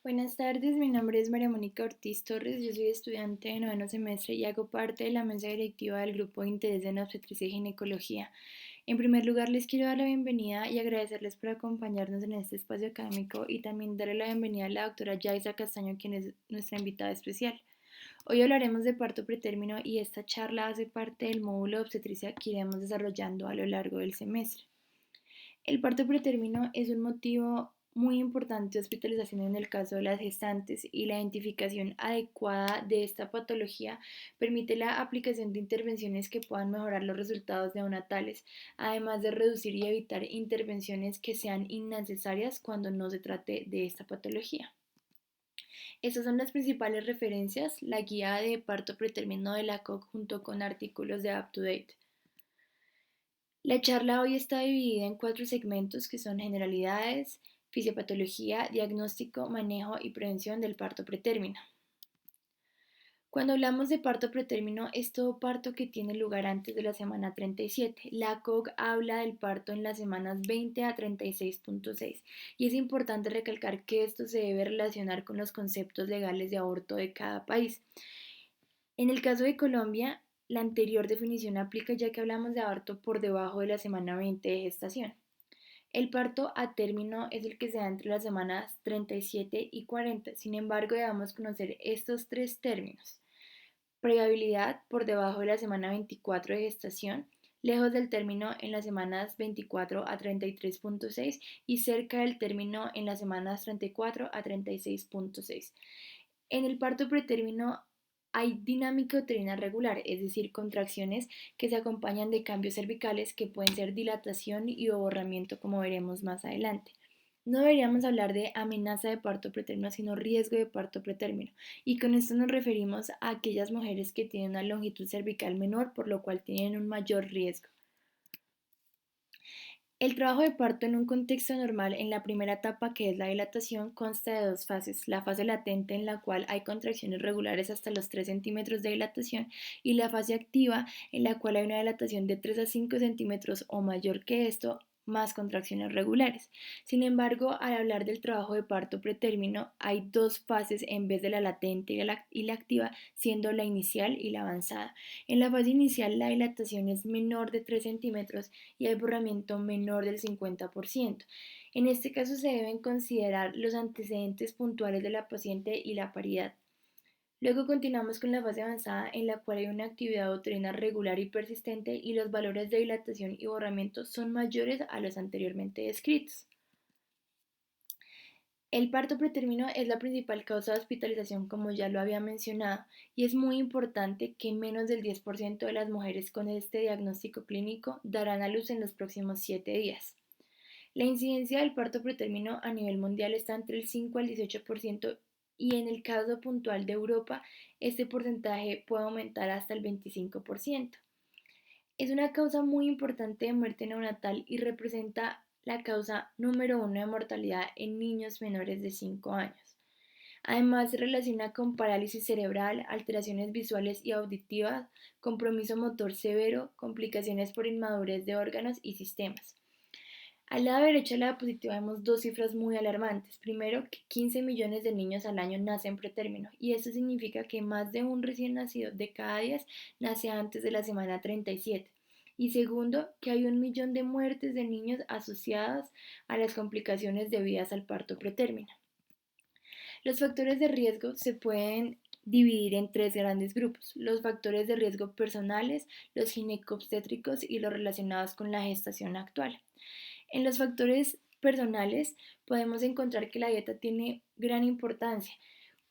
Buenas tardes, mi nombre es María Mónica Ortiz Torres, yo soy estudiante de noveno semestre y hago parte de la mesa directiva del grupo de interés en obstetricia y ginecología. En primer lugar, les quiero dar la bienvenida y agradecerles por acompañarnos en este espacio académico y también darle la bienvenida a la doctora Yaisa Castaño, quien es nuestra invitada especial. Hoy hablaremos de parto pretérmino y esta charla hace parte del módulo de obstetricia que iremos desarrollando a lo largo del semestre. El parto pretérmino es un motivo muy importante de hospitalización en el caso de las gestantes y la identificación adecuada de esta patología permite la aplicación de intervenciones que puedan mejorar los resultados neonatales, además de reducir y evitar intervenciones que sean innecesarias cuando no se trate de esta patología. Estas son las principales referencias, la guía de parto pretérmino de la COC junto con artículos de UpToDate. La charla hoy está dividida en 4 segmentos que son generalidades, fisiopatología, diagnóstico, manejo y prevención del parto pretérmino. Cuando hablamos de parto pretérmino es todo parto que tiene lugar antes de la semana 37. La COG habla del parto en las semanas 20 a 36.6 y es importante recalcar que esto se debe relacionar con los conceptos legales de aborto de cada país. En el caso de Colombia, la anterior definición aplica ya que hablamos de aborto por debajo de la semana 20 de gestación. El parto a término es el que se da entre las semanas 37 y 40. Sin embargo, debemos conocer estos 3 términos. Previabilidad por debajo de la semana 24 de gestación, lejos del término en las semanas 24 a 33.6 y cerca del término en las semanas 34 a 36.6. En el parto pretérmino hay dinámica uterina regular, es decir, contracciones que se acompañan de cambios cervicales que pueden ser dilatación y borramiento, como veremos más adelante. No deberíamos hablar de amenaza de parto pretérmino, sino riesgo de parto pretérmino. Y con esto nos referimos a aquellas mujeres que tienen una longitud cervical menor, por lo cual tienen un mayor riesgo. El trabajo de parto en un contexto normal en la primera etapa, que es la dilatación, consta de 2 fases: la fase latente en la cual hay contracciones regulares hasta los 3 centímetros de dilatación y la fase activa en la cual hay una dilatación de 3 a 5 centímetros o mayor que esto, más contracciones regulares. Sin embargo, al hablar del trabajo de parto pretérmino, hay 2 fases en vez de la latente y la activa, siendo la inicial y la avanzada. En la fase inicial, la dilatación es menor de 3 centímetros y hay borramiento menor del 50%. En este caso se deben considerar los antecedentes puntuales de la paciente y la paridad. Luego continuamos con la fase avanzada en la cual hay una actividad uterina regular y persistente y los valores de dilatación y borramiento son mayores a los anteriormente descritos. El parto pretérmino es la principal causa de hospitalización, como ya lo había mencionado, y es muy importante que menos del 10% de las mujeres con este diagnóstico clínico darán a luz en los próximos 7 días. La incidencia del parto pretérmino a nivel mundial está entre el 5 al 18% y en el caso puntual de Europa, este porcentaje puede aumentar hasta el 25%. Es una causa muy importante de muerte neonatal y representa la causa número 1 de mortalidad en niños menores de 5 años. Además, se relaciona con parálisis cerebral, alteraciones visuales y auditivas, compromiso motor severo, complicaciones por inmadurez de órganos y sistemas. Al lado derecho de la diapositiva vemos 2 cifras muy alarmantes. Primero, que 15 millones de niños al año nacen pretérmino, y eso significa que más de un recién nacido de cada 10 nace antes de la semana 37. Y segundo, que hay 1 millón de muertes de niños asociadas a las complicaciones debidas al parto pretérmino. Los factores de riesgo se pueden dividir en 3 grandes grupos: los factores de riesgo personales, los ginecobstétricos y los relacionados con la gestación actual. En los factores personales podemos encontrar que la dieta tiene gran importancia.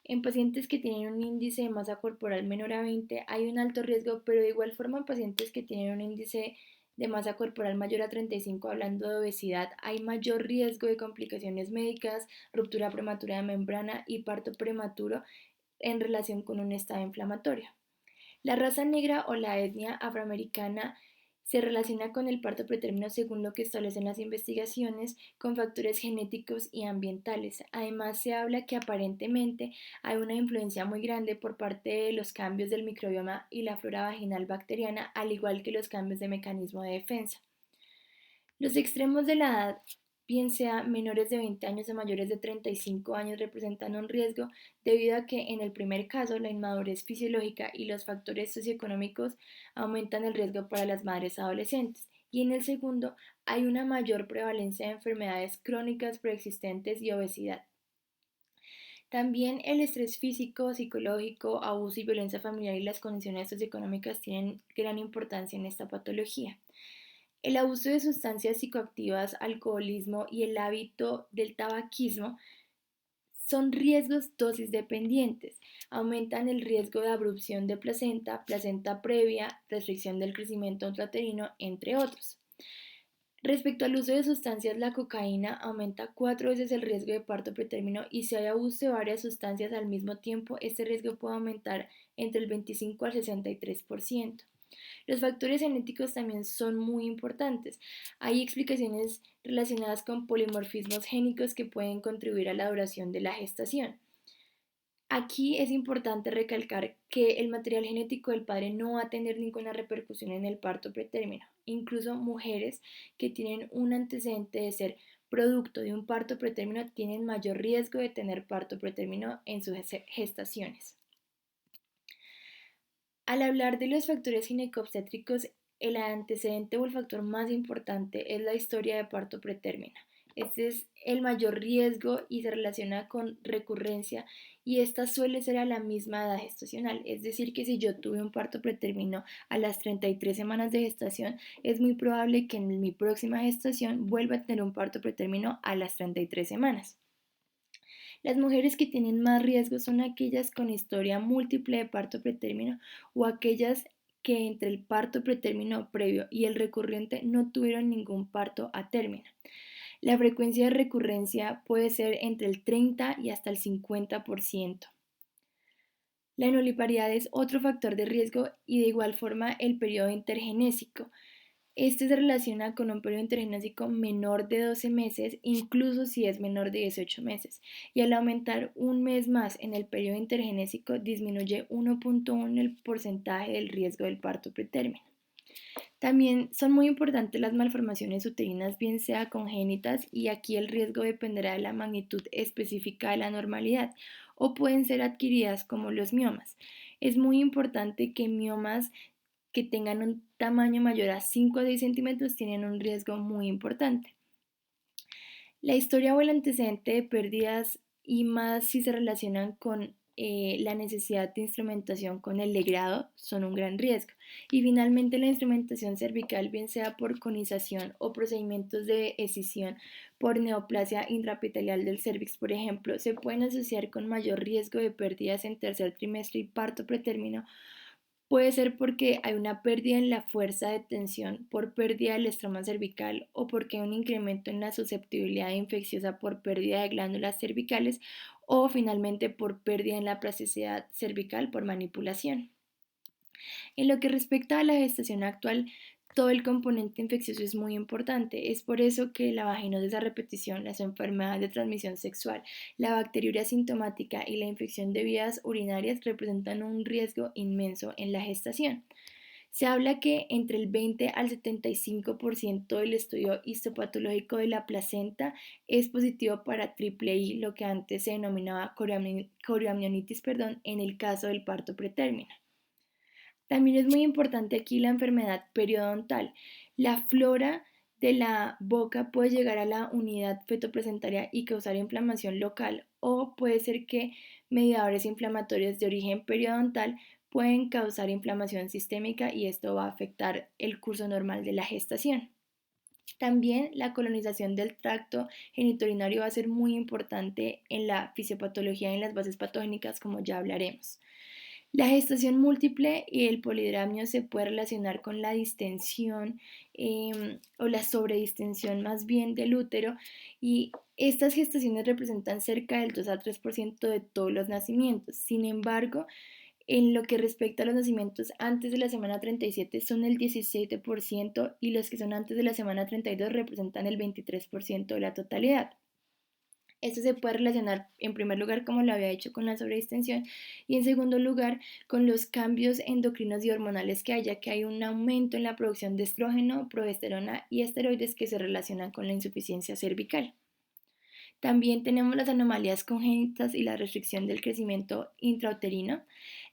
En pacientes que tienen un índice de masa corporal menor a 20 hay un alto riesgo, pero de igual forma en pacientes que tienen un índice de masa corporal mayor a 35, hablando de obesidad, hay mayor riesgo de complicaciones médicas, ruptura prematura de membrana y parto prematuro en relación con un estado inflamatorio. La raza negra o la etnia afroamericana se relaciona con el parto pretérmino según lo que establecen las investigaciones con factores genéticos y ambientales. Además, se habla que aparentemente hay una influencia muy grande por parte de los cambios del microbioma y la flora vaginal bacteriana, al igual que los cambios de mecanismo de defensa. Los extremos de la edad bien sea menores de 20 años o mayores de 35 años, representan un riesgo debido a que en el primer caso la inmadurez fisiológica y los factores socioeconómicos aumentan el riesgo para las madres adolescentes y en el segundo hay una mayor prevalencia de enfermedades crónicas preexistentes y obesidad. También el estrés físico, psicológico, abuso y violencia familiar y las condiciones socioeconómicas tienen gran importancia en esta patología. El abuso de sustancias psicoactivas, alcoholismo y el hábito del tabaquismo son riesgos dosis dependientes. Aumentan el riesgo de abrupción de placenta, placenta previa, restricción del crecimiento intrauterino, entre otros. Respecto al uso de sustancias, la cocaína aumenta 4 veces el riesgo de parto pretérmino y si hay abuso de varias sustancias al mismo tiempo, este riesgo puede aumentar entre el 25 al 63%. Los factores genéticos también son muy importantes. Hay explicaciones relacionadas con polimorfismos génicos que pueden contribuir a la duración de la gestación. Aquí es importante recalcar que el material genético del padre no va a tener ninguna repercusión en el parto pretérmino. Incluso mujeres que tienen un antecedente de ser producto de un parto pretérmino tienen mayor riesgo de tener parto pretérmino en sus gestaciones. Al hablar de los factores ginecobstétricos, el antecedente o el factor más importante es la historia de parto pretérmino. Este es el mayor riesgo y se relaciona con recurrencia y esta suele ser a la misma edad gestacional. Es decir, que si yo tuve un parto pretérmino a las 33 semanas de gestación, es muy probable que en mi próxima gestación vuelva a tener un parto pretérmino a las 33 semanas. Las mujeres que tienen más riesgo son aquellas con historia múltiple de parto pretérmino o aquellas que entre el parto pretérmino previo y el recurrente no tuvieron ningún parto a término. La frecuencia de recurrencia puede ser entre el 30 y hasta el 50%. La nulliparidad es otro factor de riesgo y de igual forma el periodo intergenésico. Este se relaciona con un periodo intergenésico menor de 12 meses, incluso si es menor de 18 meses, y al aumentar un mes más en el periodo intergenésico disminuye 1.1 el porcentaje del riesgo del parto pretérmino. También son muy importantes las malformaciones uterinas, bien sea congénitas, y aquí el riesgo dependerá de la magnitud específica de la normalidad, o pueden ser adquiridas como los miomas. Es muy importante que miomas que tengan un tamaño mayor a 5 a 6 centímetros tienen un riesgo muy importante. La historia o el antecedente de pérdidas y más si se relacionan con la necesidad de instrumentación con el legrado son un gran riesgo. Y finalmente la instrumentación cervical, bien sea por conización o procedimientos de escisión por neoplasia intraepitelial del cervix, por ejemplo, se pueden asociar con mayor riesgo de pérdidas en tercer trimestre y parto pretérmino. Puede ser porque hay una pérdida en la fuerza de tensión por pérdida del estroma cervical o porque hay un incremento en la susceptibilidad infecciosa por pérdida de glándulas cervicales o finalmente por pérdida en la plasticidad cervical por manipulación. En lo que respecta a la gestación actual, todo el componente infeccioso es muy importante. Es por eso que la vaginosis a repetición, las enfermedades de transmisión sexual, la bacteriuria sintomática y la infección de vías urinarias representan un riesgo inmenso en la gestación. Se habla que entre el 20 al 75% del estudio histopatológico de la placenta es positivo para triple I, lo que antes se denominaba corioamnionitis, en el caso del parto pretérmino. También es muy importante aquí la enfermedad periodontal. La flora de la boca puede llegar a la unidad fetoplacentaria y causar inflamación local o puede ser que mediadores inflamatorios de origen periodontal pueden causar inflamación sistémica y esto va a afectar el curso normal de la gestación. También la colonización del tracto genitourinario va a ser muy importante en la fisiopatología y en las bases patogénicas, como ya hablaremos. La gestación múltiple y el polidramio se puede relacionar con la distensión o la sobredistensión más bien del útero y estas gestaciones representan cerca del 2 a 3% de todos los nacimientos. Sin embargo, en lo que respecta a los nacimientos antes de la semana 37 son el 17% y los que son antes de la semana 32 representan el 23% de la totalidad. Esto se puede relacionar en primer lugar, como lo había hecho, con la sobredistensión y en segundo lugar con los cambios endocrinos y hormonales que hay, ya que hay un aumento en la producción de estrógeno, progesterona y esteroides que se relacionan con la insuficiencia cervical. También tenemos las anomalías congénitas y la restricción del crecimiento intrauterino,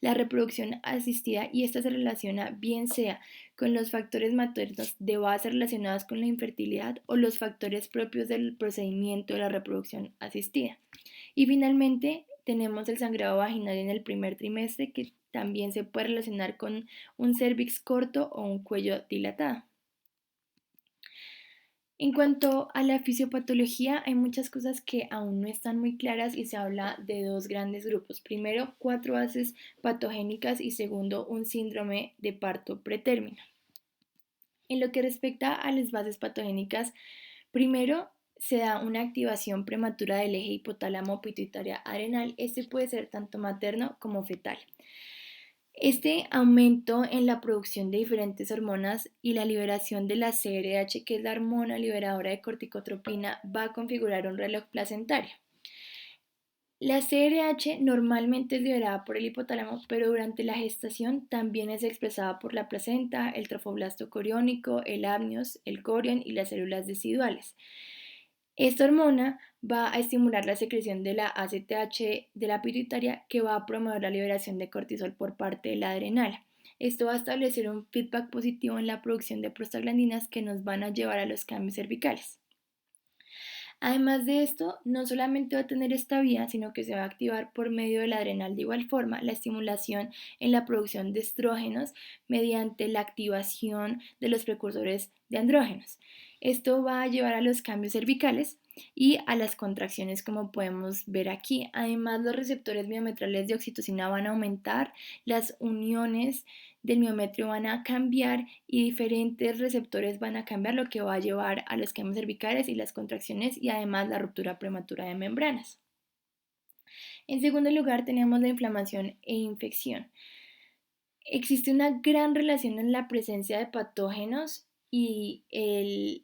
la reproducción asistida, y esta se relaciona bien sea con los factores maternos de base relacionados con la infertilidad o los factores propios del procedimiento de la reproducción asistida. Y finalmente tenemos el sangrado vaginal en el primer trimestre, que también se puede relacionar con un cérvix corto o un cuello dilatado. En cuanto a la fisiopatología, hay muchas cosas que aún no están muy claras y se habla de dos grandes grupos. Primero, 4 bases patogénicas y segundo, un síndrome de parto pretérmino. En lo que respecta a las bases patogénicas, primero se da una activación prematura del eje hipotálamo pituitaria adrenal. Este puede ser tanto materno como fetal. Este aumento en la producción de diferentes hormonas y la liberación de la CRH, que es la hormona liberadora de corticotropina, va a configurar un reloj placentario. La CRH normalmente es liberada por el hipotálamo, pero durante la gestación también es expresada por la placenta, el trofoblasto coriónico, el amnios, el corión y las células deciduales. Esta hormona va a estimular la secreción de la ACTH de la pituitaria, que va a promover la liberación de cortisol por parte de la adrenal. Esto va a establecer un feedback positivo en la producción de prostaglandinas que nos van a llevar a los cambios cervicales. Además de esto, no solamente va a tener esta vía, sino que se va a activar por medio de la adrenal de igual forma la estimulación en la producción de estrógenos mediante la activación de los precursores de andrógenos. Esto va a llevar a los cambios cervicales y a las contracciones, como podemos ver aquí. Además, los receptores miometrales de oxitocina van a aumentar, las uniones del miometrio van a cambiar y diferentes receptores van a cambiar, lo que va a llevar a los cambios cervicales y las contracciones y además la ruptura prematura de membranas. En segundo lugar, tenemos la inflamación e infección. Existe una gran relación en la presencia de patógenos y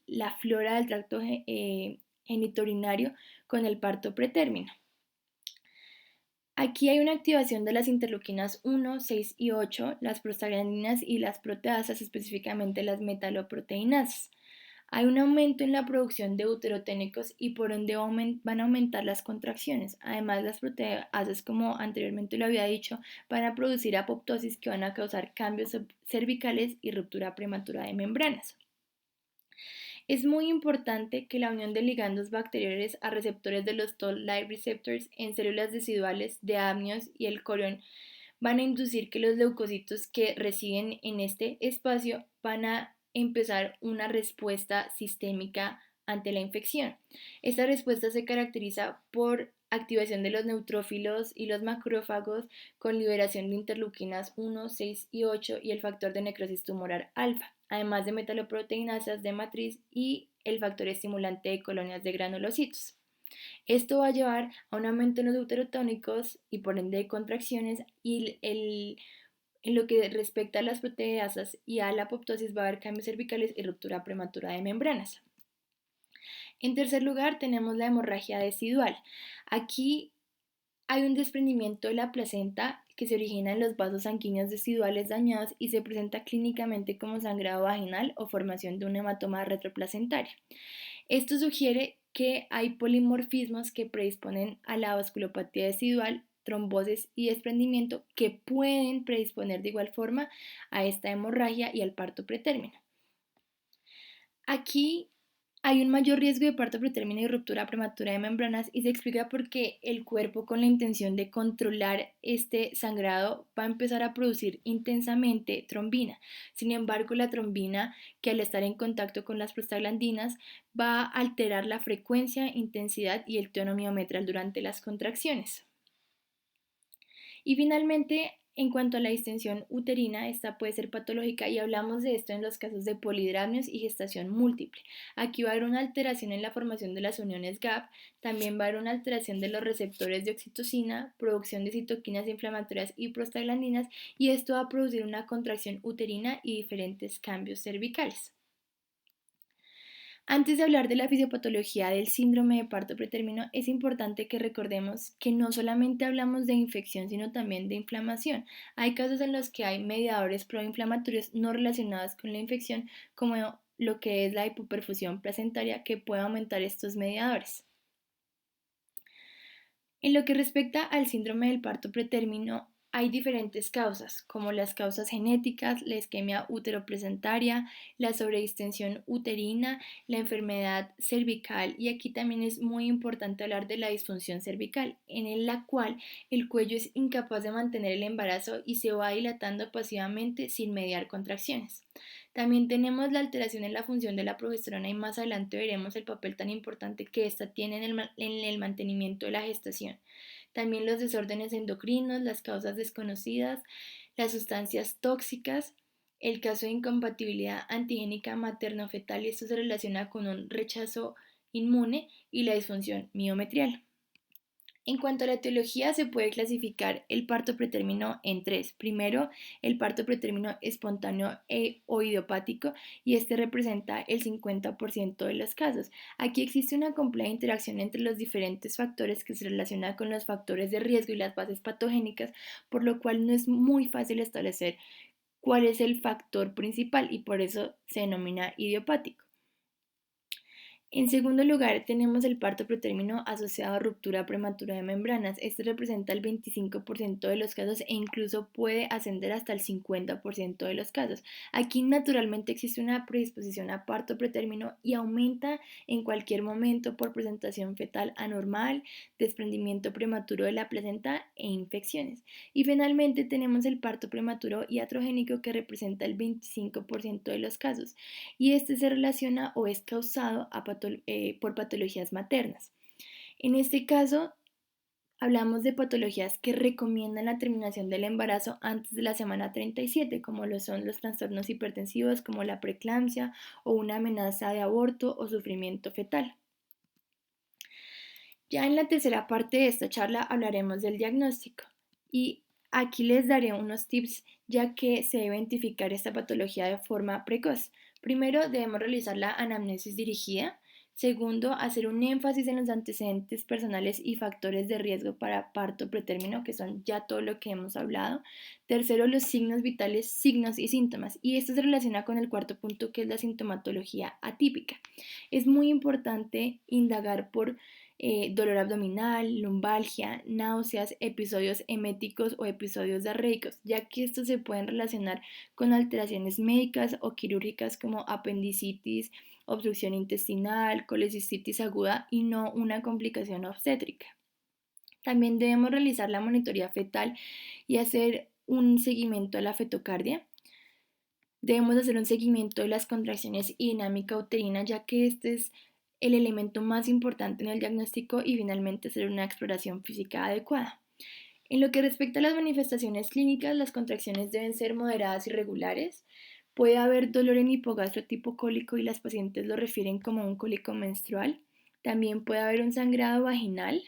la flora del tracto genitourinario con el parto pretérmino. Aquí hay una activación de las interleuquinas 1, 6 y 8, las prostaglandinas y las proteasas, específicamente las metaloproteinasas. Hay un aumento en la producción de uteroténicos y por ende van a aumentar las contracciones. Además, las proteasas, como anteriormente lo había dicho, van a producir apoptosis que van a causar cambios cervicales y ruptura prematura de membranas. Es muy importante que la unión de ligandos bacteriales a receptores de los Toll-like receptors en células deciduales de amnios y el corión van a inducir que los leucocitos que residen en este espacio van a empezar una respuesta sistémica ante la infección. Esta respuesta se caracteriza por activación de los neutrófilos y los macrófagos con liberación de interleuquinas 1, 6 y 8 y el factor de necrosis tumoral alfa, además de metaloproteinasas de matriz y el factor estimulante de colonias de granulocitos. Esto va a llevar a un aumento en los uterotónicos y por ende de contracciones y en lo que respecta a las proteasas y a la apoptosis va a haber cambios cervicales y ruptura prematura de membranas. En tercer lugar tenemos la hemorragia decidual. Aquí hay un desprendimiento de la placenta que se origina en los vasos sanguíneos deciduales dañados y se presenta clínicamente como sangrado vaginal o formación de un hematoma retroplacentario. Esto sugiere que hay polimorfismos que predisponen a la vasculopatía decidual, trombosis y desprendimiento que pueden predisponer de igual forma a esta hemorragia y al parto pretérmino. Aquí hay un mayor riesgo de parto pretérmino y ruptura prematura de membranas y se explica porque el cuerpo, con la intención de controlar este sangrado, va a empezar a producir intensamente trombina. Sin embargo, la trombina, que al estar en contacto con las prostaglandinas va a alterar la frecuencia, intensidad y el tono miometral durante las contracciones. Y finalmente, en cuanto a la distensión uterina, esta puede ser patológica y hablamos de esto en los casos de polidramnios y gestación múltiple. Aquí va a haber una alteración en la formación de las uniones GAP, también va a haber una alteración de los receptores de oxitocina, producción de citoquinas inflamatorias y prostaglandinas, y esto va a producir una contracción uterina y diferentes cambios cervicales. Antes de hablar de la fisiopatología del síndrome de parto pretérmino, es importante que recordemos que no solamente hablamos de infección, sino también de inflamación. Hay casos en los que hay mediadores proinflamatorios no relacionados con la infección, como lo que es la hipoperfusión placentaria, que puede aumentar estos mediadores. En lo que respecta al síndrome del parto pretérmino, hay diferentes causas, como las causas genéticas, la isquemia uteroplacentaria, la sobredistensión uterina, la enfermedad cervical, y aquí también es muy importante hablar de la disfunción cervical, en la cual el cuello es incapaz de mantener el embarazo y se va dilatando pasivamente sin mediar contracciones. También tenemos la alteración en la función de la progesterona y más adelante veremos el papel tan importante que ésta tiene en el mantenimiento de la gestación. También los desórdenes endocrinos, las causas desconocidas, las sustancias tóxicas, el caso de incompatibilidad antigénica materno-fetal, y esto se relaciona con un rechazo inmune, y la disfunción miometrial. En cuanto a la etiología, se puede clasificar el parto pretérmino en tres. Primero, el parto pretérmino espontáneo o idiopático, y este representa el 50% de los casos. Aquí existe una compleja interacción entre los diferentes factores que se relacionan con los factores de riesgo y las bases patogénicas, por lo cual no es muy fácil establecer cuál es el factor principal, y por eso se denomina idiopático. En segundo lugar, tenemos el parto pretérmino asociado a ruptura prematura de membranas. Este representa el 25% de los casos e incluso puede ascender hasta el 50% de los casos. Aquí naturalmente existe una predisposición a parto pretérmino y aumenta en cualquier momento por presentación fetal anormal, desprendimiento prematuro de la placenta e infecciones. Y finalmente tenemos el parto prematuro iatrogénico, que representa el 25% de los casos, y este se relaciona o es causado por patologías maternas. En este caso, hablamos de patologías que recomiendan la terminación del embarazo antes de la semana 37, como lo son los trastornos hipertensivos como la preeclampsia o una amenaza de aborto o sufrimiento fetal. Ya en la tercera parte de esta charla hablaremos del diagnóstico, y aquí les daré unos tips ya que se debe identificar esta patología de forma precoz. Primero, debemos realizar la anamnesis dirigida. Segundo, hacer un énfasis en los antecedentes personales y factores de riesgo para parto pretérmino, que son ya todo lo que hemos hablado. Tercero, los signos vitales, signos y síntomas. Y esto se relaciona con el cuarto punto, que es la sintomatología atípica. Es muy importante indagar por dolor abdominal, lumbalgia, náuseas, episodios eméticos o episodios diarreicos, ya que estos se pueden relacionar con alteraciones médicas o quirúrgicas como apendicitis, obstrucción intestinal, colecistitis aguda, y no una complicación obstétrica. También debemos realizar la monitoría fetal y hacer un seguimiento a la fetocardia. Debemos hacer un seguimiento de las contracciones y dinámica uterina, ya que este es el elemento más importante en el diagnóstico, y finalmente hacer una exploración física adecuada. En lo que respecta a las manifestaciones clínicas, las contracciones deben ser moderadas y regulares. Puede haber dolor en hipogastro tipo cólico y las pacientes lo refieren como un cólico menstrual. También puede haber un sangrado vaginal,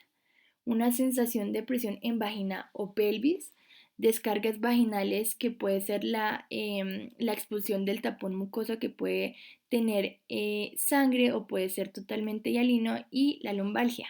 una sensación de presión en vagina o pelvis, descargas vaginales, que puede ser la expulsión del tapón mucoso que puede tener sangre o puede ser totalmente hialino, y la lumbalgia.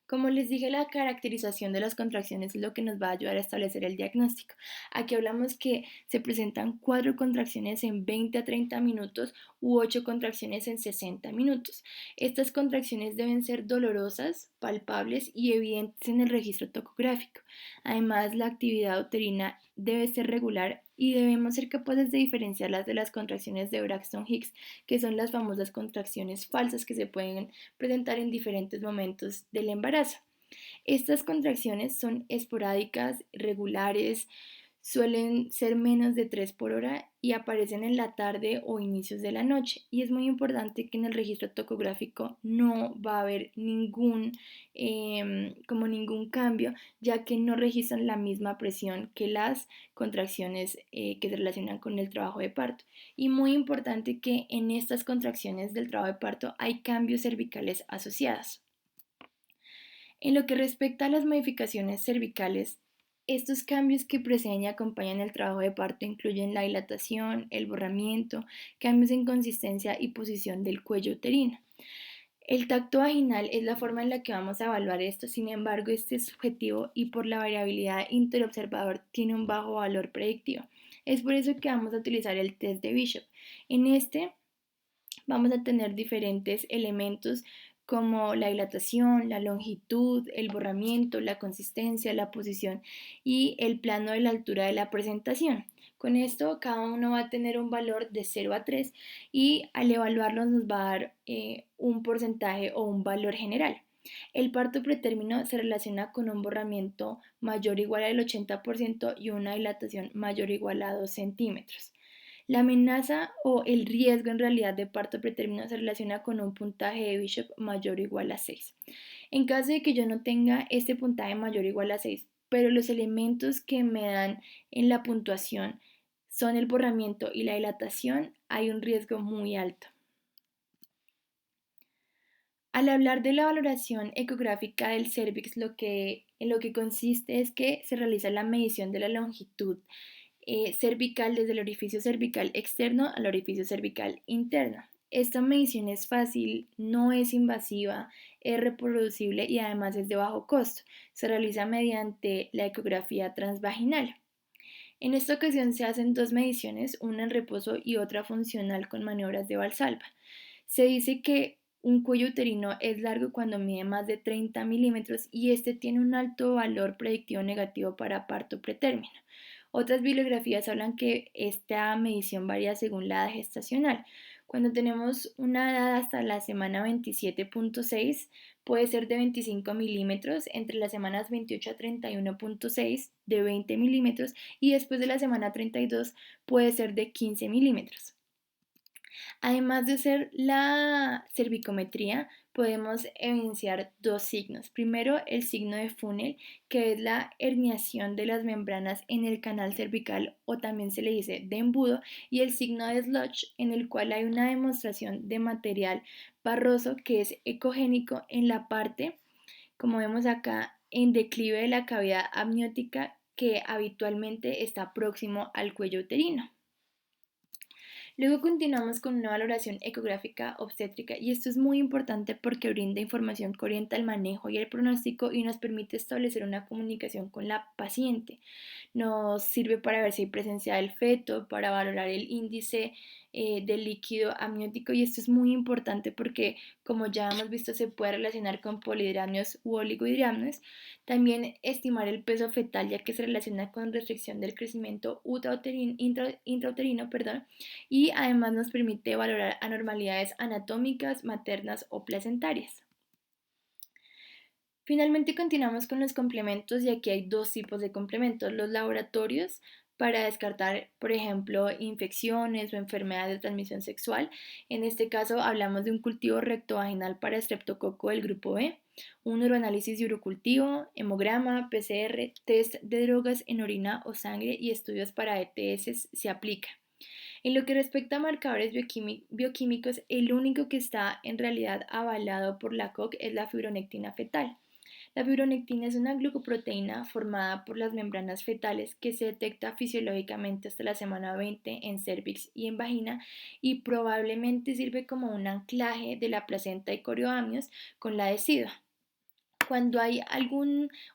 Como les dije, la caracterización de las contracciones es lo que nos va a ayudar a establecer el diagnóstico. Aquí hablamos que se presentan 4 contracciones en 20 a 30 minutos u 8 contracciones en 60 minutos. Estas contracciones deben ser dolorosas, palpables y evidentes en el registro tocográfico. Además, la actividad uterina debe ser regular y debemos ser capaces de diferenciarlas de las contracciones de Braxton Hicks, que son las famosas contracciones falsas que se pueden presentar en diferentes momentos del embarazo. Estas contracciones son esporádicas, regulares, suelen ser menos de 3 por hora y aparecen en la tarde o inicios de la noche. Y es muy importante que en el registro tocográfico no va a haber ningún cambio, ya que no registran la misma presión que las contracciones que se relacionan con el trabajo de parto. Y muy importante que en estas contracciones del trabajo de parto hay cambios cervicales asociados. En lo que respecta a las modificaciones cervicales, Estos cambios que preceden y acompañan el trabajo de parto incluyen la dilatación, el borramiento, cambios en consistencia y posición del cuello uterino. El tacto vaginal es la forma en la que vamos a evaluar esto, sin embargo, este es subjetivo y por la variabilidad interobservador tiene un bajo valor predictivo. Es por eso que vamos a utilizar el test de Bishop. En este vamos a tener diferentes elementos como la dilatación, la longitud, el borramiento, la consistencia, la posición y el plano de la altura de la presentación. Con esto cada uno va a tener un valor de 0 a 3 y al evaluarlos nos va a dar un porcentaje o un valor general. El parto pretérmino se relaciona con un borramiento mayor o igual al 80% y una dilatación mayor o igual a 2 centímetros. La amenaza o el riesgo en realidad de parto pretérmino se relaciona con un puntaje de Bishop mayor o igual a 6. En caso de que yo no tenga este puntaje mayor o igual a 6, pero los elementos que me dan en la puntuación son el borramiento y la dilatación, hay un riesgo muy alto. Al hablar de la valoración ecográfica del cérvix, en lo que consiste es que se realiza la medición de la longitud cervical desde el orificio cervical externo al orificio cervical interno. Esta medición es fácil, no es invasiva, es reproducible y además es de bajo costo. Se realiza mediante la ecografía transvaginal. En esta ocasión se hacen dos mediciones, una en reposo y otra funcional con maniobras de Valsalva. Se dice que un cuello uterino es largo cuando mide más de 30 milímetros y este tiene un alto valor predictivo negativo para parto pretérmino. Otras bibliografías hablan que esta medición varía según la edad gestacional. Cuando tenemos una edad hasta la semana 27.6, puede ser de 25 milímetros, entre las semanas 28 a 31.6 de 20 milímetros y después de la semana 32 puede ser de 15 milímetros. Además de ser la cervicometría, podemos evidenciar dos signos. Primero, el signo de Funnell, que es la herniación de las membranas en el canal cervical o también se le dice de embudo, y el signo de Sludge, en el cual hay una demostración de material barroso que es ecogénico en la parte, como vemos acá, en declive de la cavidad amniótica que habitualmente está próximo al cuello uterino. Luego continuamos con una valoración ecográfica obstétrica y esto es muy importante porque brinda información que orienta el manejo y el pronóstico y nos permite establecer una comunicación con la paciente. Nos sirve para ver si hay presencia del feto, para valorar el índice del líquido amniótico y esto es muy importante porque como ya hemos visto se puede relacionar con polidramnios u oligohidramnios. También estimar el peso fetal ya que se relaciona con restricción del crecimiento intrauterino, y además nos permite valorar anormalidades anatómicas, maternas o placentarias. Finalmente continuamos con los complementos y aquí hay dos tipos de complementos, los laboratorios para descartar, por ejemplo, infecciones o enfermedades de transmisión sexual. En este caso hablamos de un cultivo rectovaginal para estreptococo del grupo B, un uroanálisis de urocultivo, hemograma, PCR, test de drogas en orina o sangre y estudios para ETS se aplica. En lo que respecta a marcadores bioquímicos, el único que está en realidad avalado por la COC es la fibronectina fetal. La fibronectina es una glucoproteína formada por las membranas fetales que se detecta fisiológicamente hasta la semana 20 en cervix y en vagina y probablemente sirve como un anclaje de la placenta y corioamnios con la decidua. Cuando hay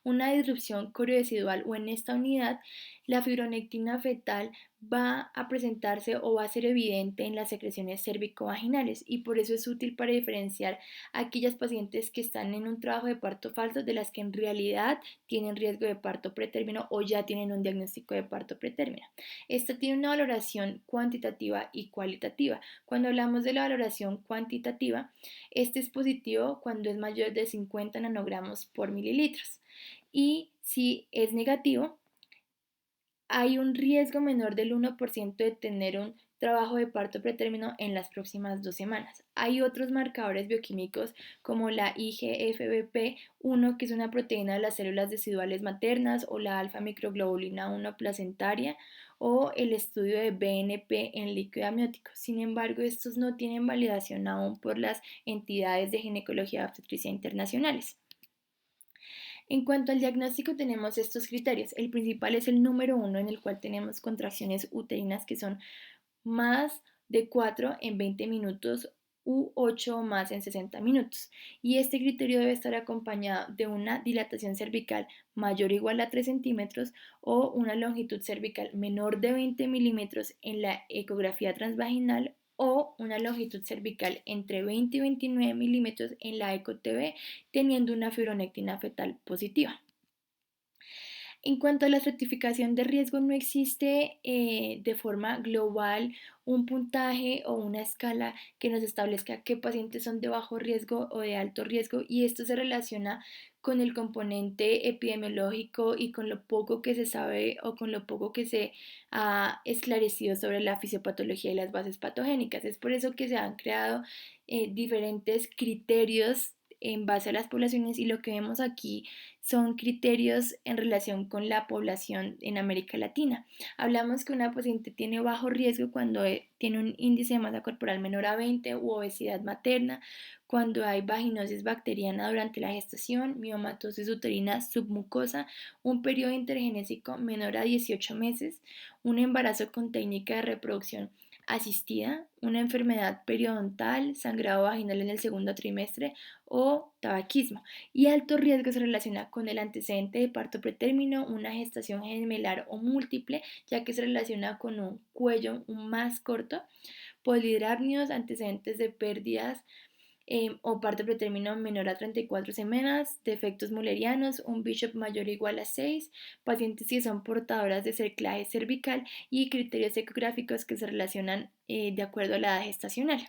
una disrupción coriodecidual o en esta unidad, la fibronectina fetal va a presentarse o va a ser evidente en las secreciones cervicovaginales y por eso es útil para diferenciar a aquellas pacientes que están en un trabajo de parto falso de las que en realidad tienen riesgo de parto pretérmino o ya tienen un diagnóstico de parto pretérmino. Esta tiene una valoración cuantitativa y cualitativa. Cuando hablamos de la valoración cuantitativa, este es positivo cuando es mayor de 50 nanogramos por mililitros y si es negativo, hay un riesgo menor del 1% de tener un trabajo de parto pretérmino en las próximas 2 semanas. Hay otros marcadores bioquímicos como la IGFBP1, que es una proteína de las células deciduales maternas, o la alfa microglobulina 1 placentaria, o el estudio de BNP en líquido amniótico. Sin embargo, estos no tienen validación aún por las entidades de ginecología y obstetricia internacionales. En cuanto al diagnóstico, tenemos estos criterios. El principal es el número 1, en el cual tenemos contracciones uterinas que son más de 4 en 20 minutos u 8 o más en 60 minutos. Y este criterio debe estar acompañado de una dilatación cervical mayor o igual a 3 centímetros o una longitud cervical menor de 20 milímetros en la ecografía transvaginal o una longitud cervical entre 20 y 29 milímetros en la ECO-TV teniendo una fibronectina fetal positiva. En cuanto a la estratificación de riesgo, no existe de forma global un puntaje o una escala que nos establezca qué pacientes son de bajo riesgo o de alto riesgo, y esto se relaciona con el componente epidemiológico y con lo poco que se sabe o con lo poco que se ha esclarecido sobre la fisiopatología y las bases patogénicas. Es por eso que se han creado diferentes criterios en base a las poblaciones, y lo que vemos aquí son criterios en relación con la población en América Latina. Hablamos que una paciente tiene bajo riesgo cuando tiene un índice de masa corporal menor a 20 u obesidad materna, cuando hay vaginosis bacteriana durante la gestación, miomatosis uterina submucosa, un periodo intergenésico menor a 18 meses, un embarazo con técnica de reproducción asistida, una enfermedad periodontal, sangrado vaginal en el segundo trimestre o tabaquismo. Y alto riesgo se relaciona con el antecedente de parto pretérmino, una gestación gemelar o múltiple, ya que se relaciona con un cuello más corto, polidrapnios, antecedentes de pérdidas o parto pretérmino menor a 34 semanas, defectos mullerianos, un Bishop mayor o igual a 6, pacientes que son portadoras de cerclaje cervical y criterios ecográficos que se relacionan de acuerdo a la edad gestacional.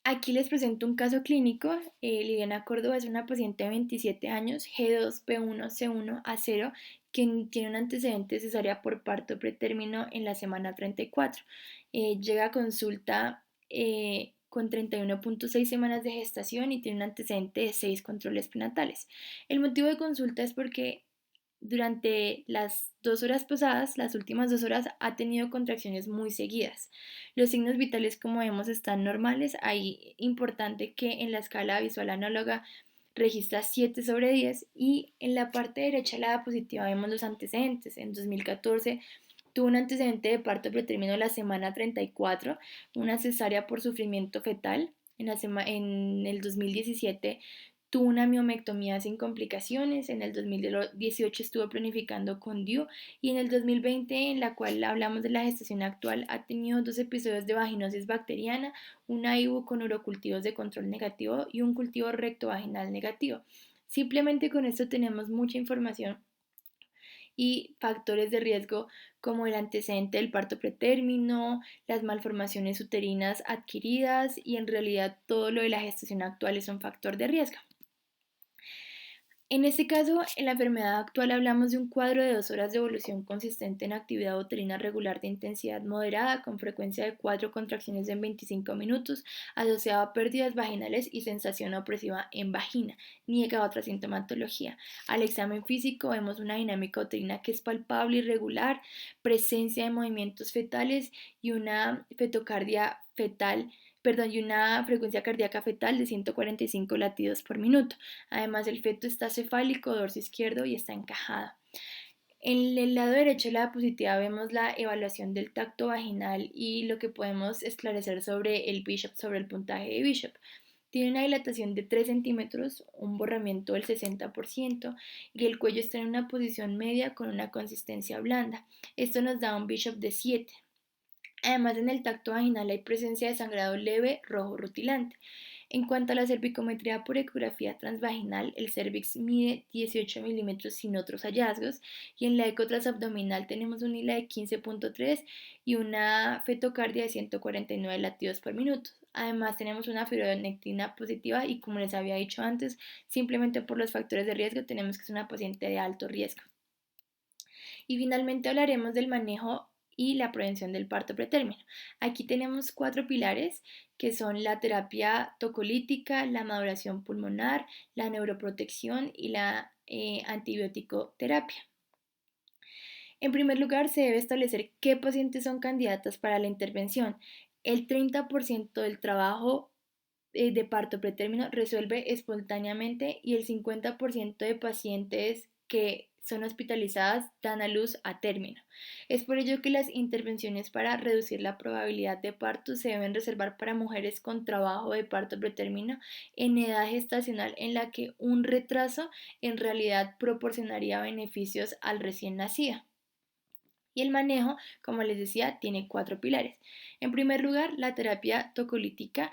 Aquí les presento un caso clínico. Liliana Córdoba es una paciente de 27 años, G2P1C1A0, que tiene un antecedente de cesárea por parto pretérmino en la semana 34. Llega a consulta con 31.6 semanas de gestación y tiene un antecedente de 6 controles prenatales. El motivo de consulta es porque durante las 2 horas pasadas, las últimas 2 horas, ha tenido contracciones muy seguidas. Los signos vitales, como vemos, están normales. Ahí importante que en la escala visual análoga registra 7/10, y en la parte derecha de la diapositiva vemos los antecedentes. En 2014 tuvo un antecedente de parto pretérmino la semana 34, una cesárea por sufrimiento fetal. En el 2017 tuvo una miomectomía sin complicaciones, en el 2018 estuvo planificando con DIU, y en el 2020, en la cual hablamos de la gestación actual, ha tenido 2 episodios de vaginosis bacteriana, una IVU con urocultivos de control negativo y un cultivo rectovaginal negativo. Simplemente con esto tenemos mucha información y factores de riesgo como el antecedente del parto pretérmino, las malformaciones uterinas adquiridas, y en realidad todo lo de la gestación actual es un factor de riesgo. En este caso, en la enfermedad actual hablamos de un cuadro de 2 horas de evolución consistente en actividad uterina regular de intensidad moderada con frecuencia de 4 contracciones en 25 minutos, asociado a pérdidas vaginales y sensación opresiva en vagina. Niega otra sintomatología. Al examen físico vemos una dinámica uterina que es palpable y regular, presencia de movimientos fetales y una fetocardia fetal, y una frecuencia cardíaca fetal de 145 latidos por minuto. Además, el feto está cefálico, dorso izquierdo, y está encajado. En el lado derecho de la diapositiva vemos la evaluación del tacto vaginal y lo que podemos esclarecer sobre el Bishop, sobre el puntaje de Bishop. Tiene una dilatación de 3 centímetros, un borramiento del 60%, y el cuello está en una posición media con una consistencia blanda. Esto nos da un Bishop de 7. Además, en el tacto vaginal hay presencia de sangrado leve rojo rutilante. En cuanto a la cervicometría por ecografía transvaginal, el cervix mide 18 milímetros sin otros hallazgos, y en la eco transabdominal tenemos un ILA de 15.3 y una fetocardia de 149 latidos por minuto. Además, tenemos una fibronectina positiva, y como les había dicho antes, simplemente por los factores de riesgo tenemos que ser una paciente de alto riesgo. Y finalmente hablaremos del manejo y la prevención del parto pretérmino. Aquí tenemos 4 pilares que son la terapia tocolítica, la maduración pulmonar, la neuroprotección y la antibiótico terapia. En primer lugar, se debe establecer qué pacientes son candidatas para la intervención. El 30% del trabajo de parto pretérmino resuelve espontáneamente y el 50% de pacientes que son hospitalizadas dan a luz a término. Es por ello que las intervenciones para reducir la probabilidad de parto se deben reservar para mujeres con trabajo de parto pretérmino en edad gestacional en la que un retraso en realidad proporcionaría beneficios al recién nacido. Y el manejo, como les decía, tiene 4 pilares. En primer lugar, la terapia tocolítica.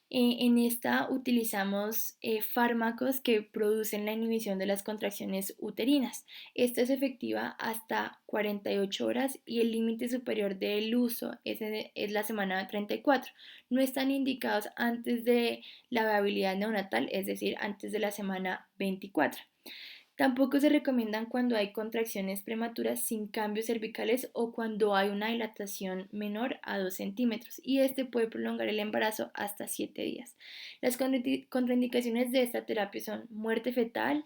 En esta utilizamos fármacos que producen la inhibición de las contracciones uterinas. Esta es efectiva hasta 48 horas y el límite superior del uso es la semana 34. No están indicados antes de la viabilidad neonatal, es decir, antes de la semana 24. Tampoco se recomiendan cuando hay contracciones prematuras sin cambios cervicales o cuando hay una dilatación menor a 2 centímetros y este puede prolongar el embarazo hasta 7 días. Las contraindicaciones de esta terapia son muerte fetal,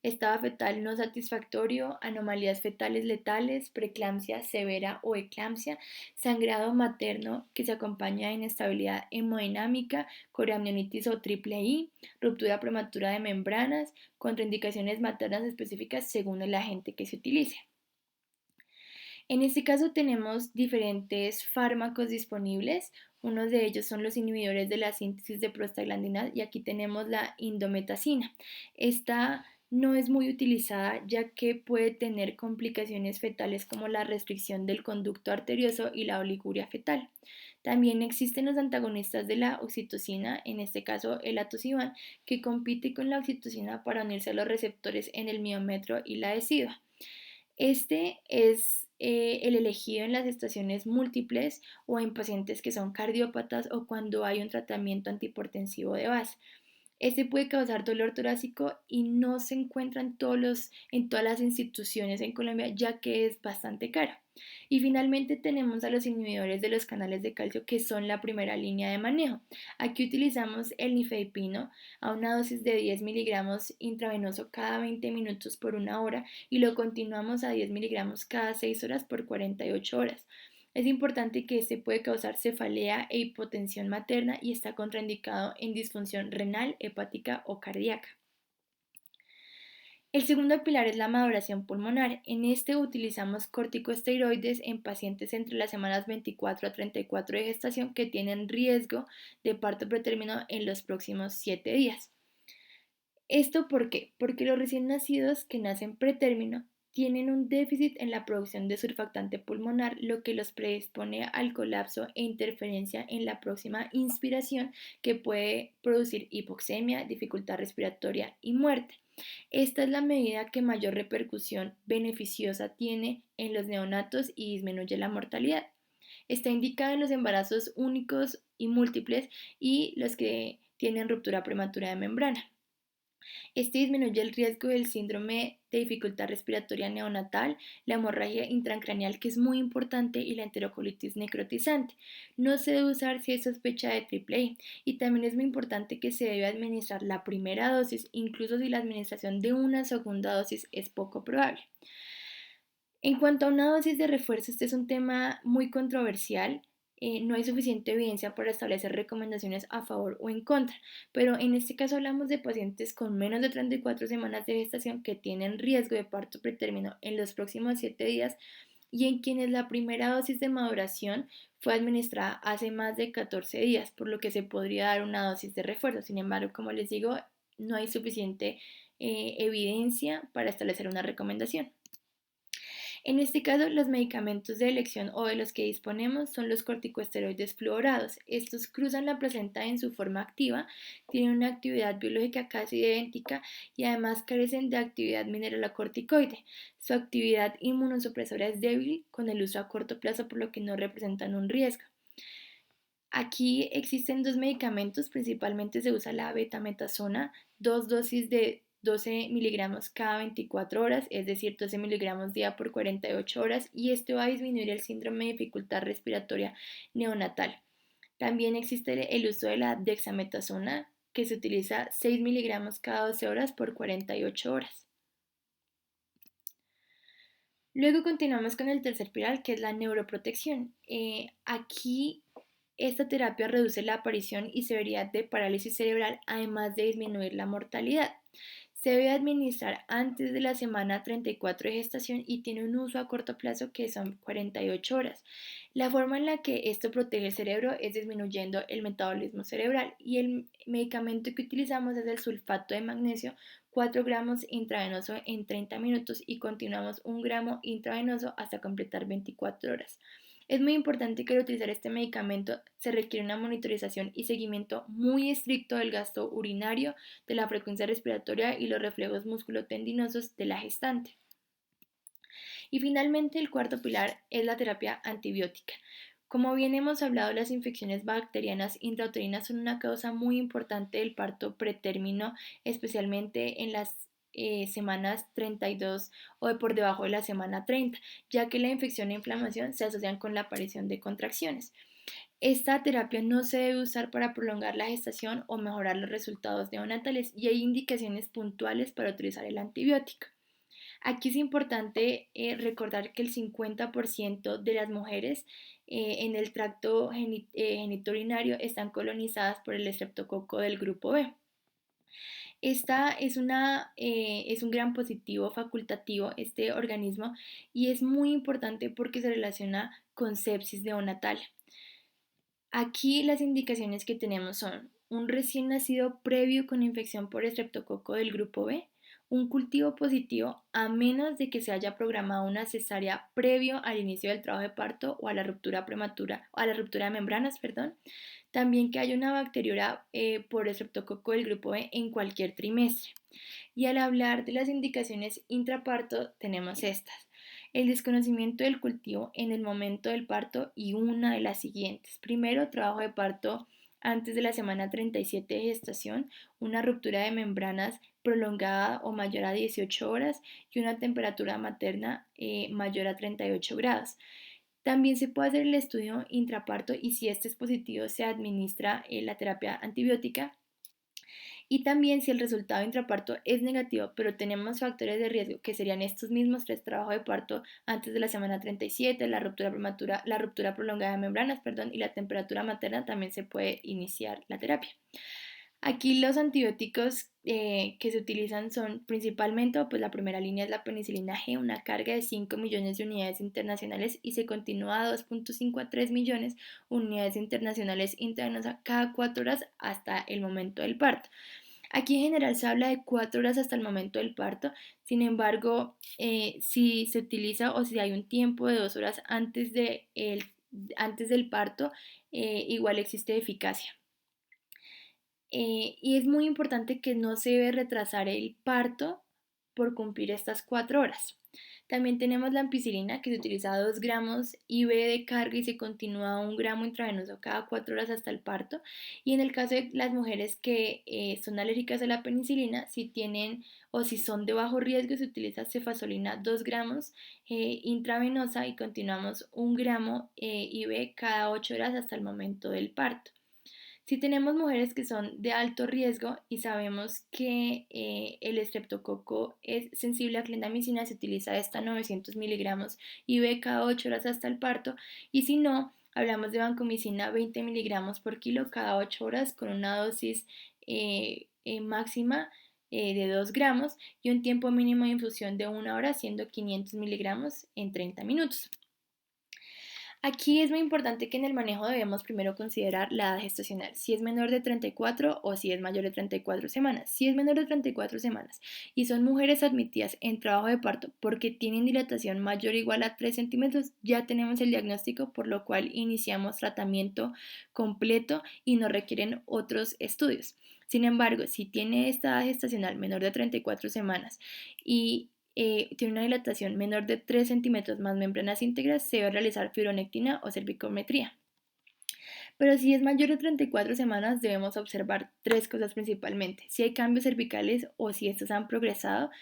estado fetal no satisfactorio, anomalías fetales letales, preeclampsia severa o eclampsia, sangrado materno que se acompaña de inestabilidad hemodinámica, coreamnionitis o triple I, ruptura prematura de membranas, contraindicaciones maternas específicas según el agente que se utilice. En este caso tenemos diferentes fármacos disponibles. Unos de ellos son los inhibidores de la síntesis de prostaglandina y aquí tenemos la indometacina. Esta no es muy utilizada ya que puede tener complicaciones fetales como la restricción del conducto arterioso y la oliguria fetal. También existen los antagonistas de la oxitocina, en este caso el atosiban, que compite con la oxitocina para unirse a los receptores en el miometro y la deciduo. Este es el elegido en las estaciones múltiples o en pacientes que son cardiópatas o cuando hay un tratamiento antihipertensivo de base. Este puede causar dolor torácico y no se encuentra en todas las instituciones en Colombia, ya que es bastante caro. Y finalmente tenemos a los inhibidores de los canales de calcio, que son la primera línea de manejo. Aquí utilizamos el nifedipino a una dosis de 10 miligramos intravenoso cada 20 minutos por 1 hora y lo continuamos a 10 miligramos cada 6 horas por 48 horas. Es importante que este puede causar cefalea e hipotensión materna y está contraindicado en disfunción renal, hepática o cardíaca. El segundo pilar es la maduración pulmonar. En este utilizamos corticosteroides en pacientes entre las semanas 24 a 34 de gestación que tienen riesgo de parto pretérmino en los próximos 7 días. ¿Esto por qué? Porque los recién nacidos que nacen pretérmino tienen un déficit en la producción de surfactante pulmonar, lo que los predispone al colapso e interferencia en la próxima inspiración que puede producir hipoxemia, dificultad respiratoria y muerte. Esta es la medida que mayor repercusión beneficiosa tiene en los neonatos y disminuye la mortalidad. Está indicada en los embarazos únicos y múltiples y los que tienen ruptura prematura de membrana. Este disminuye el riesgo del síndrome de dificultad respiratoria neonatal, la hemorragia intracraneal, que es muy importante, y la enterocolitis necrotizante. No se debe usar si hay sospecha de triple I y también es muy importante que se debe administrar la primera dosis, incluso si la administración de una segunda dosis es poco probable. En cuanto a una dosis de refuerzo, este es un tema muy controversial. No hay suficiente evidencia para establecer recomendaciones a favor o en contra, pero en este caso hablamos de pacientes con menos de 34 semanas de gestación que tienen riesgo de parto pretérmino en los próximos 7 días y en quienes la primera dosis de maduración fue administrada hace más de 14 días, por lo que se podría dar una dosis de refuerzo. Sin embargo, como les digo, no hay suficiente evidencia para establecer una recomendación. En este caso, los medicamentos de elección o de los que disponemos son los corticosteroides fluorados. Estos cruzan la placenta en su forma activa, tienen una actividad biológica casi idéntica y además carecen de actividad mineralocorticoide. Su actividad inmunosupresora es débil con el uso a corto plazo, por lo que no representan un riesgo. Aquí existen dos medicamentos, principalmente se usa la betametasona, 2 dosis de 12 miligramos cada 24 horas, es decir, 12 miligramos día por 48 horas, y esto va a disminuir el síndrome de dificultad respiratoria neonatal. También existe el uso de la dexametasona, que se utiliza 6 miligramos cada 12 horas por 48 horas. Luego continuamos con el tercer pilar, que es la neuroprotección. Aquí esta terapia reduce la aparición y severidad de parálisis cerebral, además de disminuir la mortalidad. Se debe administrar antes de la semana 34 de gestación y tiene un uso a corto plazo que son 48 horas. La forma en la que esto protege el cerebro es disminuyendo el metabolismo cerebral y el medicamento que utilizamos es el sulfato de magnesio, 4 gramos intravenoso en 30 minutos y continuamos 1 gramo intravenoso hasta completar 24 horas. Es muy importante que al utilizar este medicamento se requiere una monitorización y seguimiento muy estricto del gasto urinario, de la frecuencia respiratoria y los reflejos musculotendinosos de la gestante. Y finalmente, el cuarto pilar es la terapia antibiótica. Como bien hemos hablado, las infecciones bacterianas intrauterinas son una causa muy importante del parto pretérmino, especialmente en las semanas 32 o de por debajo de la semana 30, ya que la infección e inflamación se asocian con la aparición de contracciones. Esta terapia no se debe usar para prolongar la gestación o mejorar los resultados neonatales y hay indicaciones puntuales para utilizar el antibiótico. Aquí es importante recordar que el 50% de las mujeres en el tracto genitourinario están colonizadas por el estreptococo del grupo B. Esta es un gran positivo facultativo, este organismo, y es muy importante porque se relaciona con sepsis neonatal. Aquí las indicaciones que tenemos son un recién nacido previo con infección por estreptococo del grupo B, un cultivo positivo a menos de que se haya programado una cesárea previo al inicio del trabajo de parto o a la ruptura prematura o a la ruptura de membranas, perdón. También que haya una bacteriura por estreptococo del grupo B en cualquier trimestre. Y al hablar de las indicaciones intraparto tenemos estas: el desconocimiento del cultivo en el momento del parto y una de las siguientes. Primero, trabajo de parto antes de la semana 37 de gestación, una ruptura de membranas prolongada o mayor a 18 horas y una temperatura materna mayor a 38 grados. También se puede hacer el estudio intraparto y si este es positivo se administra la terapia antibiótica. Y también si el resultado intraparto es negativo, pero tenemos factores de riesgo, que serían estos mismos tres: trabajo de parto antes de la semana 37, la ruptura prematura, la ruptura prolongada de membranas, perdón, y la temperatura materna, también se puede iniciar la terapia. Aquí los antibióticos que se utilizan son principalmente, pues la primera línea es la penicilina G, una carga de 5 millones de unidades internacionales y se continúa a 2.5 a 3 millones unidades internacionales intravenosas cada 4 horas hasta el momento del parto. Aquí en general se habla de 4 horas hasta el momento del parto, sin embargo, si se utiliza o si hay un tiempo de 2 horas antes del parto, igual existe eficacia. Y es muy importante que no se debe retrasar el parto por cumplir estas 4 horas. También tenemos la ampicilina, que se utiliza 2 gramos IV de carga y se continúa 1 gramo intravenoso cada 4 horas hasta el parto. Y en el caso de las mujeres que son alérgicas a la penicilina, si tienen o si son de bajo riesgo, se utiliza cefazolina 2 gramos intravenosa y continuamos 1 gramo IV cada 8 horas hasta el momento del parto. Si tenemos mujeres que son de alto riesgo y sabemos que el estreptococo es sensible a clindamicina, se utiliza esta 900 miligramos IV cada 8 horas hasta el parto. Y si no, hablamos de vancomicina 20 miligramos por kilo cada 8 horas con una dosis máxima de 2 gramos y un tiempo mínimo de infusión de 1 hora, siendo 500 miligramos en 30 minutos. Aquí es muy importante que en el manejo debemos primero considerar la edad gestacional, si es menor de 34 o si es mayor de 34 semanas. Si es menor de 34 semanas y son mujeres admitidas en trabajo de parto porque tienen dilatación mayor o igual a 3 centímetros, ya tenemos el diagnóstico, por lo cual iniciamos tratamiento completo y no requieren otros estudios. Sin embargo, si tiene esta edad gestacional menor de 34 semanas y tiene una dilatación menor de 3 centímetros más membranas íntegras, se debe realizar fibronectina o cervicometría. Pero si es mayor de 34 semanas, debemos observar 3 cosas principalmente: si hay cambios cervicales o si estos han progresado,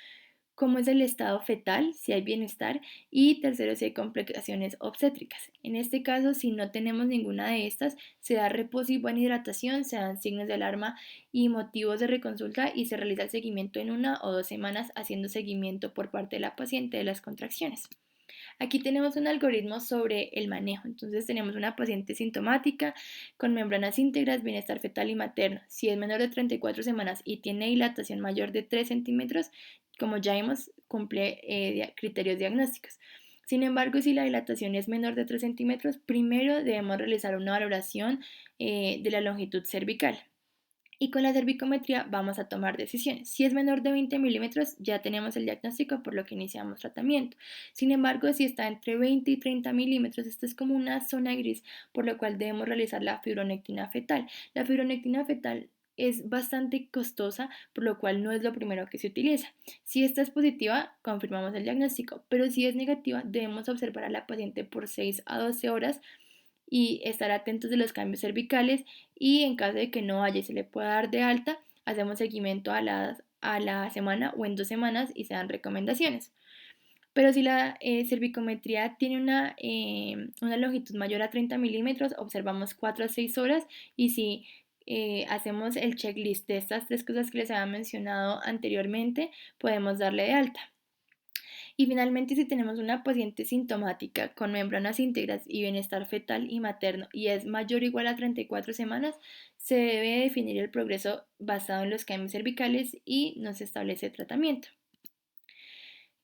cómo es el estado fetal, si hay bienestar, y tercero, si hay complicaciones obstétricas. En este caso, si no tenemos ninguna de estas, se da reposo y buena hidratación, se dan signos de alarma y motivos de reconsulta y se realiza el seguimiento en 1 o 2 semanas, haciendo seguimiento por parte de la paciente de las contracciones. Aquí tenemos un algoritmo sobre el manejo. Entonces tenemos una paciente sintomática con membranas íntegras, bienestar fetal y materno. Si es menor de 34 semanas y tiene dilatación mayor de 3 centímetros, como ya vimos, cumple criterios diagnósticos. Sin embargo, si la dilatación es menor de 3 centímetros, primero debemos realizar una valoración de la longitud cervical. Y con la cervicometría vamos a tomar decisiones. Si es menor de 20 milímetros, ya tenemos el diagnóstico, por lo que iniciamos tratamiento. Sin embargo, si está entre 20 y 30 milímetros, esto es como una zona gris, por lo cual debemos realizar la fibronectina fetal. La fibronectina fetal es bastante costosa, por lo cual no es lo primero que se utiliza. Si esta es positiva, confirmamos el diagnóstico, pero si es negativa, debemos observar a la paciente por 6 a 12 horas y estar atentos de los cambios cervicales, y en caso de que no haya y se le pueda dar de alta, hacemos seguimiento a la semana o en 2 semanas y se dan recomendaciones. Pero si la cervicometría tiene una longitud mayor a 30 milímetros, observamos 4 a 6 horas, y si hacemos el checklist de estas tres cosas que les había mencionado anteriormente, podemos darle de alta. Y finalmente, si tenemos una paciente sintomática con membranas íntegras y bienestar fetal y materno y es mayor o igual a 34 semanas, se debe definir el progreso basado en los cambios cervicales y no se establece tratamiento.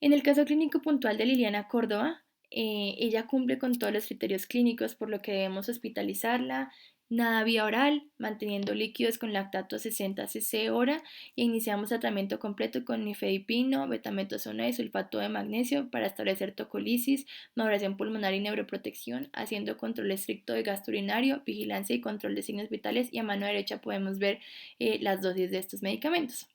En el caso clínico puntual de Liliana Córdoba, ella cumple con todos los criterios clínicos, por lo que debemos hospitalizarla, nada vía oral, manteniendo líquidos con lactato a 60 cc hora, e iniciamos tratamiento completo con nifedipino, betametasona y sulfato de magnesio para establecer tocolisis, maduración pulmonar y neuroprotección, haciendo control estricto de gasto urinario, vigilancia y control de signos vitales, y a mano derecha podemos ver las dosis de estos medicamentos.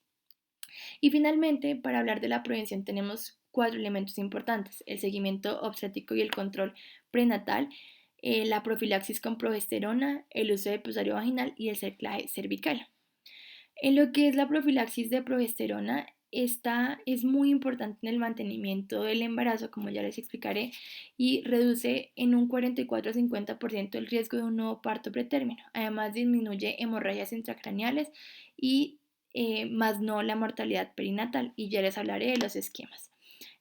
Y finalmente, para hablar de la prevención tenemos 4 elementos importantes: el seguimiento obstétrico y el control prenatal, la profilaxis con progesterona, el uso de presario vaginal y el cerclaje cervical. En lo que es la profilaxis de progesterona, esta es muy importante en el mantenimiento del embarazo, como ya les explicaré, y reduce en un 44-50% el riesgo de un nuevo parto pretérmino. Además, disminuye hemorragias intracraneales y más no la mortalidad perinatal, y ya les hablaré de los esquemas.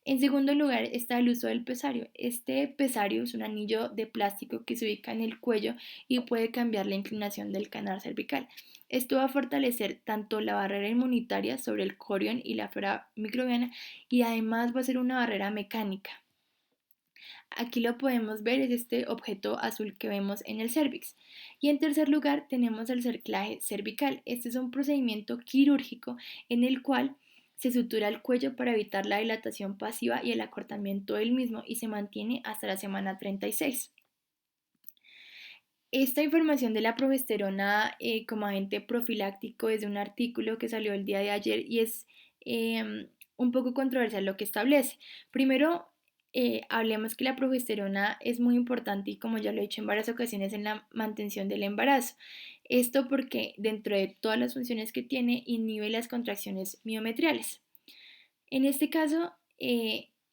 En segundo lugar está el uso del pesario. Este pesario es un anillo de plástico que se ubica en el cuello y puede cambiar la inclinación del canal cervical. Esto va a fortalecer tanto la barrera inmunitaria sobre el corión y la flora microbiana, y además va a ser una barrera mecánica. Aquí lo podemos ver, es este objeto azul que vemos en el cérvix. Y en tercer lugar tenemos el cerclaje cervical. Este es un procedimiento quirúrgico en el cual se sutura el cuello para evitar la dilatación pasiva y el acortamiento del mismo, y se mantiene hasta la semana 36. Esta información de la progesterona como agente profiláctico es de un artículo que salió el día de ayer, y es un poco controversial lo que establece. Primero, hablemos que la progesterona es muy importante, y como ya lo he dicho en varias ocasiones, en la mantención del embarazo. Esto porque dentro de todas las funciones que tiene, inhibe las contracciones miometriales. En este caso,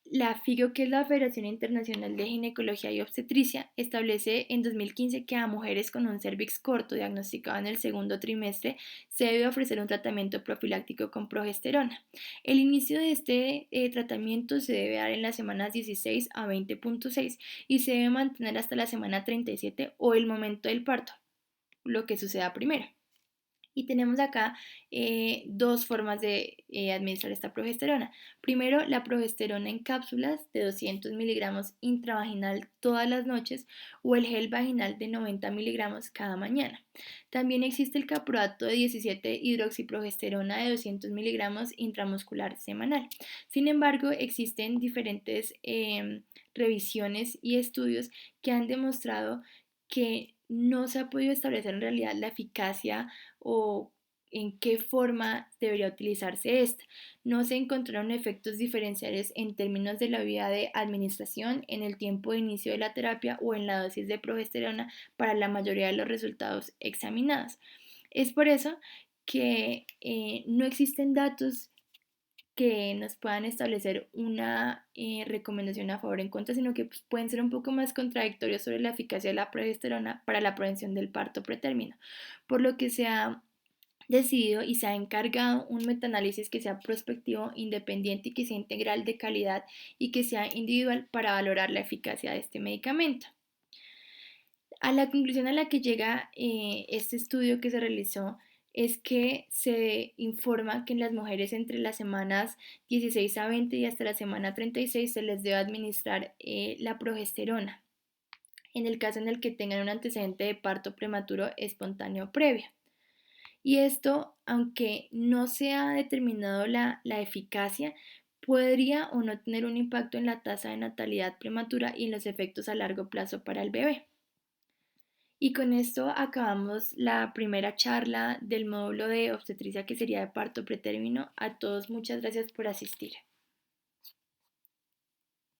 la FIGO, que es la Federación Internacional de Ginecología y Obstetricia, establece en 2015 que a mujeres con un cérvix corto diagnosticado en el segundo trimestre se debe ofrecer un tratamiento profiláctico con progesterona. El inicio de este tratamiento se debe dar en las semanas 16 a 20.6 y se debe mantener hasta la semana 37 o el momento del parto, lo que suceda primero. Y tenemos acá dos formas de administrar esta progesterona. Primero, la progesterona en cápsulas de 200 miligramos intravaginal todas las noches, o el gel vaginal de 90 miligramos cada mañana. También existe el caproato de 17 hidroxiprogesterona de 200 miligramos intramuscular semanal. Sin embargo, existen diferentes revisiones y estudios que han demostrado que no se ha podido establecer en realidad la eficacia o en qué forma debería utilizarse esta. No se encontraron efectos diferenciales en términos de la vía de administración, en el tiempo de inicio de la terapia o en la dosis de progesterona para la mayoría de los resultados examinados. Es por eso que no existen datos que nos puedan establecer una recomendación a favor o en contra, sino que pueden ser un poco más contradictorios sobre la eficacia de la progesterona para la prevención del parto pretérmino, por lo que se ha decidido y se ha encargado un metaanálisis que sea prospectivo, independiente y que sea integral de calidad y que sea individual para valorar la eficacia de este medicamento. A la conclusión a la que llega este estudio que se realizó es que se informa que en las mujeres entre las semanas 16 a 20 y hasta la semana 36 se les debe administrar la progesterona, en el caso en el que tengan un antecedente de parto prematuro espontáneo previo. Y esto, aunque no se ha determinado la eficacia, podría o no tener un impacto en la tasa de natalidad prematura y en los efectos a largo plazo para el bebé. Y con esto acabamos la primera charla del módulo de obstetricia que sería de parto pretérmino. A todos muchas gracias por asistir.